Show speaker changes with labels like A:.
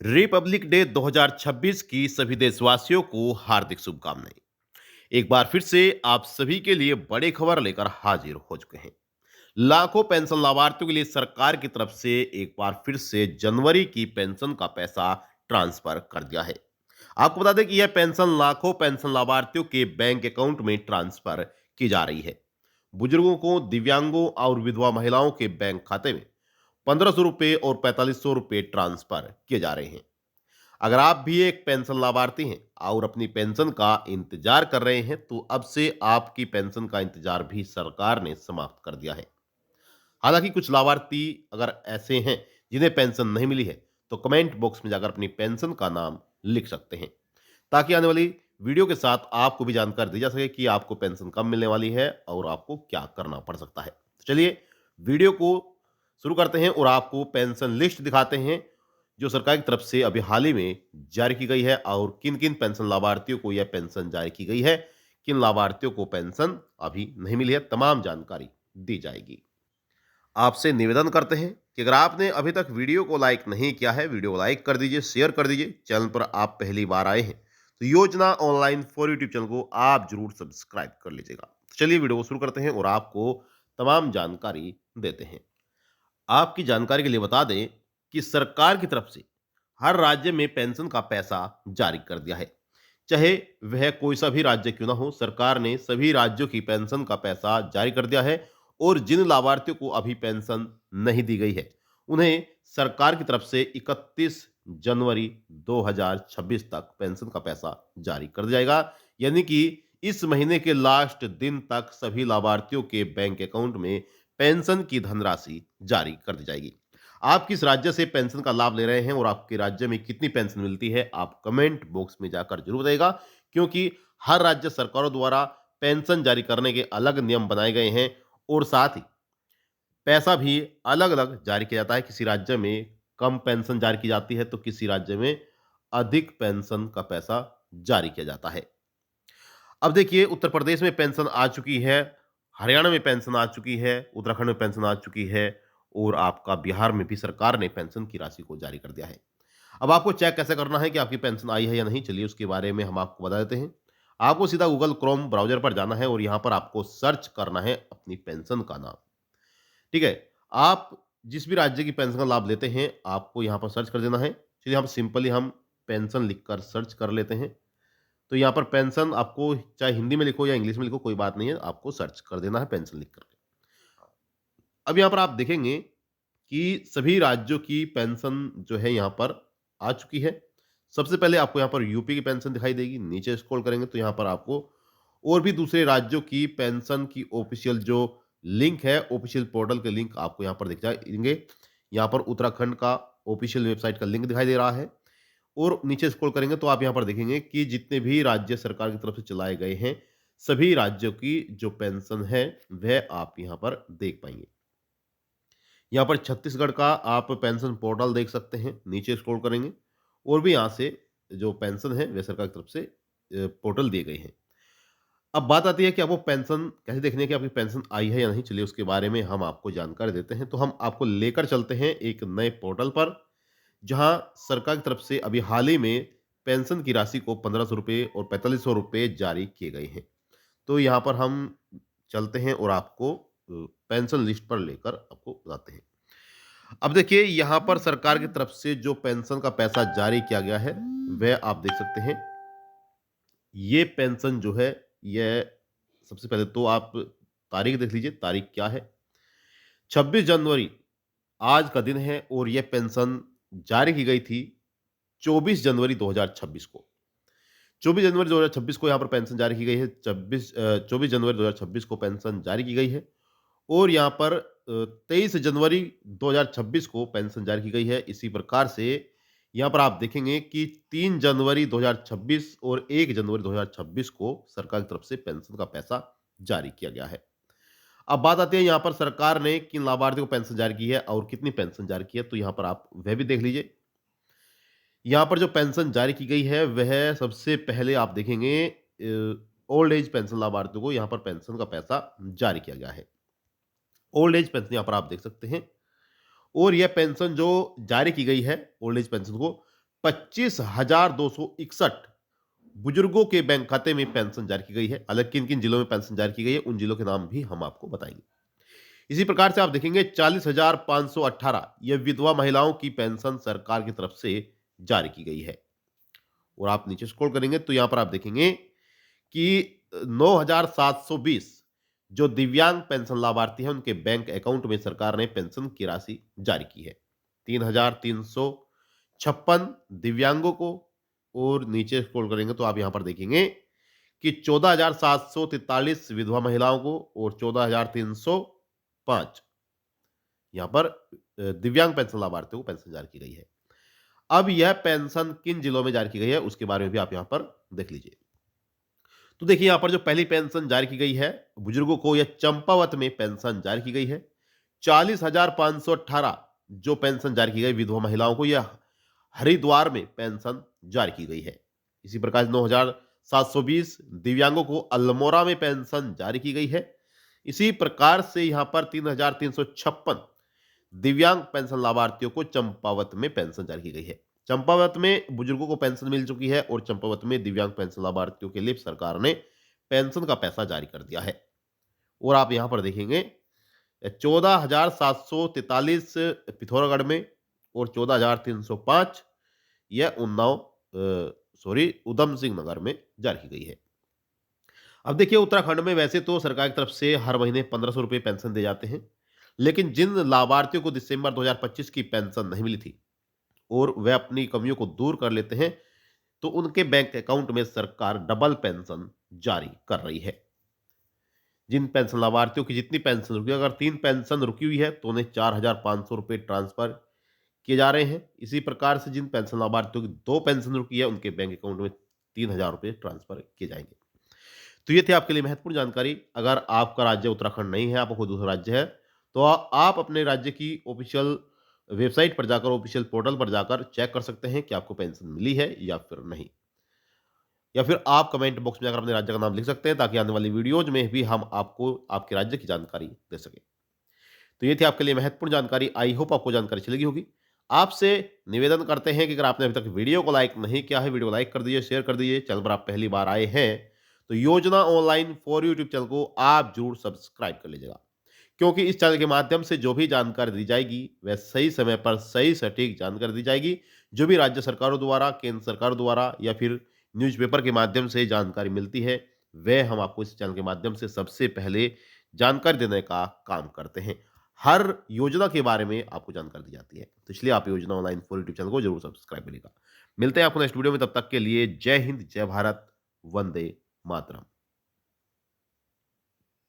A: Republic day 2026 की सभी देशवासियों को हार्दिक शुभकामनाएं। एक बार फिर से आप सभी के लिए बड़ी खबर लेकर हाजिर हो चुके हैं। लाखों पेंशन लाभार्थियों के लिए सरकार की तरफ से एक बार फिर से जनवरी की पेंशन का पैसा ट्रांसफर कर दिया है। आपको बता दें कि यह पेंशन लाखों पेंशन लाभार्थियों के बैंक अकाउंट में ट्रांसफर की जा रही है। बुजुर्गों को, दिव्यांगों और विधवा महिलाओं के बैंक खाते में 1500 रुपए और 4500 रुपए ट्रांसफर किए जा रहे हैं। अगर आप भी एक पेंशन लाभार्थी हैं और अपनी पेंशन का इंतजार कर रहे हैं, तो अब से आपकी पेंशन का इंतजार भी सरकार ने समाप्त कर दिया है। हालांकि कुछ लाभार्थी अगर ऐसे हैं जिन्हें पेंशन नहीं मिली है, तो कमेंट बॉक्स में जाकर अपनी पेंशन का नाम लिख सकते हैं, ताकि आने वाली वीडियो के साथ आपको भी जानकारी दी जा सके कि आपको पेंशन कब मिलने वाली है और आपको क्या करना पड़ सकता है। तो चलिए वीडियो को शुरू करते हैं और आपको पेंशन लिस्ट दिखाते हैं जो सरकार की तरफ से अभी हाल ही में जारी की गई है और किन किन पेंशन लाभार्थियों को यह पेंशन जारी की गई है, किन लाभार्थियों को पेंशन अभी नहीं मिली है, तमाम जानकारी दी जाएगी। आपसे निवेदन करते हैं कि अगर आपने अभी तक वीडियो को लाइक नहीं किया है, वीडियो को लाइक कर दीजिए, शेयर कर दीजिए। चैनल पर आप पहली बार आए हैं तो योजना ऑनलाइन फॉर यूट्यूब चैनल को आप जरूर सब्सक्राइब कर लीजिएगा। तो चलिए वीडियो को शुरू करते हैं और आपको तमाम जानकारी देते हैं। आपकी जानकारी के लिए बता दें कि सरकार की तरफ से हर राज्य में पेंशन का पैसा जारी कर दिया है। चाहे वह कोई सा भी राज्य क्यों ना हो, सरकार ने सभी राज्यों की पेंशन का पैसा जारी कर दिया है और जिन लाभार्थियों को अभी पेंशन नहीं दी गई है, उन्हें सरकार की तरफ से 31 जनवरी 2026 तक पेंशन का पैसा जारी कर दिया जाएगा। यानी कि इस महीने के लास्ट दिन तक सभी लाभार्थियों के बैंक अकाउंट में पेंशन की धनराशि जारी कर दी जाएगी। आप किस राज्य से पेंशन का लाभ ले रहे हैं और आपके राज्य में कितनी पेंशन मिलती है, आप कमेंट बॉक्स में जाकर जरूर बताइएगा, क्योंकि हर राज्य सरकारों द्वारा पेंशन जारी करने के अलग नियम बनाए गए हैं और साथ ही पैसा भी अलग-अलग जारी किया जाता है। किसी राज्य में कम पेंशन जारी की जाती है, तो किसी राज्य में अधिक पेंशन का पैसा जारी किया जाता है। अब देखिए, उत्तर प्रदेश में पेंशन आ चुकी है, हरियाणा में पेंशन आ चुकी है, उत्तराखंड में पेंशन आ चुकी है और आपका बिहार में भी सरकार ने पेंशन की राशि को जारी कर दिया है। अब आपको चेक कैसे करना है कि आपकी पेंशन आई है या नहीं, चलिए उसके बारे में हम आपको बता देते हैं। आपको सीधा गूगल क्रोम ब्राउज़र पर जाना है और यहाँ पर आपको सर्च करना है अपनी पेंशन का नाम, ठीक है? आप जिस भी राज्य की पेंशन का लाभ लेते हैं, आपको यहाँ पर सर्च कर देना है। चलिए हम सिंपली हम पेंशन लिखकर सर्च कर लेते हैं। तो यहाँ पर पेंशन आपको चाहे हिंदी में लिखो या इंग्लिश में लिखो, कोई बात नहीं है, आपको सर्च कर देना है पेंशन लिख कर के। अब यहाँ पर आप देखेंगे कि सभी राज्यों की पेंशन जो है यहाँ पर आ चुकी है। सबसे पहले आपको यहाँ पर यूपी की पेंशन दिखाई देगी, नीचे स्क्रॉल करेंगे तो यहाँ पर आपको और भी दूसरे राज्यों की पेंशन की ऑफिशियल जो लिंक है, ऑफिशियल पोर्टल के लिंक आपको यहाँ पर दिख जाएँगे। यहाँ पर उत्तराखंड का ऑफिशियल वेबसाइट का लिंक दिखाई दे रहा है और नीचे स्क्रॉल करेंगे तो आप यहाँ पर देखेंगे कि जितने भी राज्य सरकार की तरफ से चलाए गए हैं, सभी राज्यों की जो पेंशन है, वह आप यहाँ पर देख पाएँगे। यहाँ पर छत्तीसगढ़ का आप पेंशन पोर्टल देख सकते हैं, नीचे स्क्रॉल करेंगे और भी यहाँ से जो पेंशन है, वह सरकार की तरफ से पोर्टल दिए गए हैं। अब बात आती है कि आपको पेंशन कैसे देखनी है कि आपकी पेंशन आई है या नहीं, चलिए उसके बारे में हम आपको जानकारी देते हैं। तो हम आपको लेकर चलते हैं एक नए पोर्टल पर, जहां सरकार की तरफ से अभी हाल ही में पेंशन की राशि को 1500 रुपए और 4500 रुपए जारी किए गए हैं। तो यहाँ पर हम चलते हैं और आपको पेंशन लिस्ट पर लेकर आपको बताते हैं। अब देखिए, यहाँ पर सरकार की तरफ से जो पेंशन का पैसा जारी किया गया है, वह आप देख सकते हैं। ये पेंशन जो है, यह सबसे पहले तो आप तारीख देख लीजिए, तारीख क्या है? 26 जनवरी आज का दिन है और यह पेंशन जारी की गई थी 24 जनवरी 2026 को। 24 जनवरी 2026 को यहाँ पर पेंशन जारी की गई है। 24 जनवरी 2026 को पेंशन जारी की गई है और यहाँ पर 23 जनवरी 2026 को पेंशन जारी की गई है। इसी प्रकार से यहाँ पर आप देखेंगे कि 3 जनवरी 2026 और 1 जनवरी 2026 को सरकार की तरफ से पेंशन का पैसा जारी किया गया है। अब बात आती है यहाँ पर सरकार ने किन लाभार्थियों को पेंशन जारी की है और कितनी पेंशन जारी की है, तो यहाँ पर आप वह भी देख लीजिए। यहाँ पर जो पेंशन जारी की गई है, वह सबसे पहले आप देखेंगे ओल्ड एज पेंशन लाभार्थियों को यहाँ पर पेंशन का पैसा जारी किया गया है। ओल्ड एज पेंशन यहाँ पर आप देख सकते हैं और यह पेंशन जो जारी की गई है ओल्ड एज पेंशन को 25,261 बुजुर्गों के बैंक खाते में पेंशन जारी की गई है। अलग किन किन जिलों में पेंशन जारी की गई है, उन जिलों के नाम भी हम आपको बताएंगे। इसी प्रकार से आप देखेंगे 40,518 ये विधवा महिलाओं की पेंशन सरकार की तरफ से जारी की गई है। और आप नीचे स्क्रॉल करेंगे तो यहां पर आप देखेंगे कि 9,720 जो दिव्यांग पेंशन लाभार्थी हैं उनके बैंक अकाउंट में सरकार ने पेंशन की राशि जारी की है। 3,356 दिव्यांगों को। और नीचे स्क्रॉल करेंगे तो आप यहां पर देखेंगे कि 14,743 विधवा महिलाओं को और 14,305 यहां पर दिव्यांग पेंशन लाभार्थियों को पेंशन जारी की गई है। अब यह पेंशन किन जिलों में जारी की गई है उसके बारे में भी आप यहां पर देख लीजिए। तो देखिए यहां पर जो पहली पेंशन जारी की गई है बुजुर्गों को, यह चंपावत में पेंशन जारी की गई है। 40,518 जो पेंशन जारी की गई विधवा महिलाओं को, यह हरिद्वार में पेंशन जारी की गई है। इसी प्रकार 9,720 दिव्यांगों को अल्मोड़ा में पेंशन जारी की गई है। इसी प्रकार से यहां पर 3,356 दिव्यांग पेंशन लाभार्थियों को चंपावत में पेंशन जारी की गई है। चंपावत में बुजुर्गों को पेंशन मिल चुकी है और चंपावत में दिव्यांग पेंशन लाभार्थियों के लिए सरकार ने पेंशन का पैसा जारी कर दिया है। और आप यहां पर देखेंगे 14,743 पिथौरागढ़ में और 14,305 यह उधम सिंह नगर में जारी की गई है। अब देखिए उत्तराखंड में वैसे तो सरकार की तरफ से हर महीने 1,500 रुपए पेंशन दिए जाते हैं, लेकिन जिन लाभार्थियों को दिसंबर 2025 की पेंशन नहीं मिली थी और वे अपनी कमियों को दूर कर लेते हैं, तो उनके बैंक अकाउंट में सरकार डबल पेंशन जारी कर रही है। जिन पेंशन लाभार्थियों की जितनी पेंशन रुकी, अगर 3 पेंशन रुकी हुई है, तो उन्हें 4,500 रुपए ट्रांसफर किए जा रहे हैं। इसी प्रकार से जिन पेंशन लाभार्थियों की 2 पेंशन रुकी है, उनके बैंक अकाउंट में 3,000 रुपए ट्रांसफर किए जाएंगे। तो ये थी आपके लिए महत्वपूर्ण जानकारी। अगर आपका राज्य उत्तराखंड नहीं है, आपका कोई दूसरा राज्य है, तो आप अपने राज्य की ऑफिशियल वेबसाइट पर जाकर, ऑफिशियल पोर्टल पर जाकर चेक कर सकते हैं कि आपको पेंशन मिली है या फिर नहीं। या फिर आप कमेंट बॉक्स में जाकर अपने राज्य का नाम लिख सकते हैं ताकि आने वाली वीडियोज में भी हम आपको आपके राज्य की जानकारी दे सकें। तो ये थी आपके लिए महत्वपूर्ण जानकारी। आई होप आपको जानकारी अच्छी लगी होगी। आपसे निवेदन करते हैं कि अगर आपने अभी तक वीडियो को लाइक नहीं किया है, वीडियो को लाइक कर दीजिए, शेयर कर दीजिए। चैनल पर आप पहली बार आए हैं तो योजना ऑनलाइन फॉर यूट्यूब चैनल को आप जरूर सब्सक्राइब कर लीजिएगा, क्योंकि इस चैनल के माध्यम से जो भी जानकारी दी जाएगी वह सही समय पर सही सटीक जानकारी दी जाएगी। जो भी राज्य सरकारों द्वारा, केंद्र सरकार द्वारा या फिर न्यूज़पेपर के माध्यम से जानकारी मिलती है, वह हम आपको इस चैनल के माध्यम से सबसे पहले जानकारी देने का काम करते हैं। हर योजना के बारे में आपको जानकारी दी जाती है, तो इसलिए आप योजना ऑनलाइन फॉर यूट्यूब चैनल को जरूर सब्सक्राइब करिएगा। मिलते हैं आपको नेक्स्ट वीडियो में, तब तक के लिए जय हिंद, जय भारत, वंदे मातरम।